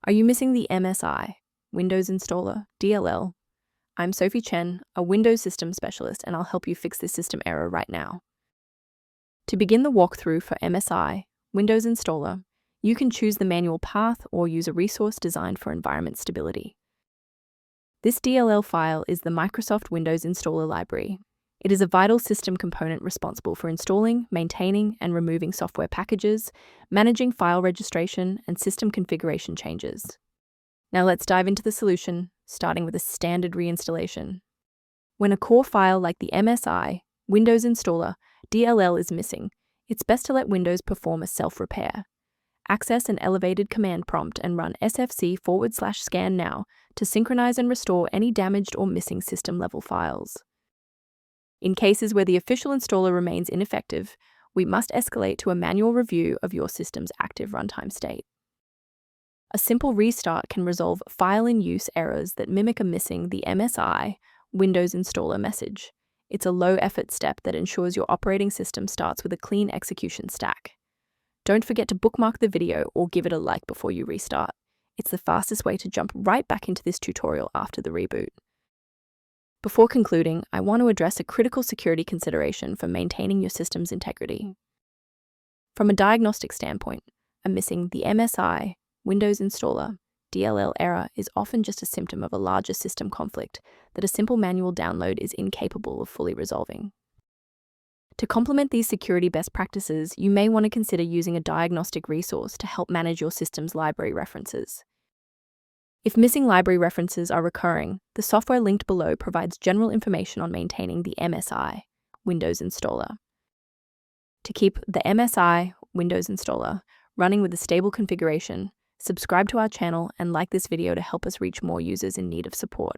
Are you missing the MSI, Windows Installer, DLL? I'm Sophie Chen, a Windows System Specialist, and I'll help you fix this system error right now. To begin the walkthrough for MSI, Windows Installer, you can choose the manual path or use a resource designed for environment stability. This DLL file is the Microsoft Windows Installer library. It is a vital system component responsible for installing, maintaining, and removing software packages, managing file registration, and system configuration changes. Now let's dive into the solution, starting with a standard reinstallation. When a core file like the MSI, Windows Installer, DLL is missing, it's best to let Windows perform a self-repair. Access an elevated command prompt and run sfc/scan now to synchronize and restore any damaged or missing system-level files. In cases where the official installer remains ineffective, we must escalate to a manual review of your system's active runtime state. A simple restart can resolve file-in-use errors that mimic a missing the MSI Windows Installer message. It's a low-effort step that ensures your operating system starts with a clean execution stack. Don't forget to bookmark the video or give it a like before you restart. It's the fastest way to jump right back into this tutorial after the reboot. Before concluding, I want to address a critical security consideration for maintaining your system's integrity. From a diagnostic standpoint, a missing the MSI Windows Installer DLL error is often just a symptom of a larger system conflict that a simple manual download is incapable of fully resolving. To complement these security best practices, you may want to consider using a diagnostic resource to help manage your system's library references. If missing library references are recurring, the software linked below provides general information on maintaining the MSI Windows Installer. To keep the MSI Windows Installer running with a stable configuration, subscribe to our channel and like this video to help us reach more users in need of support.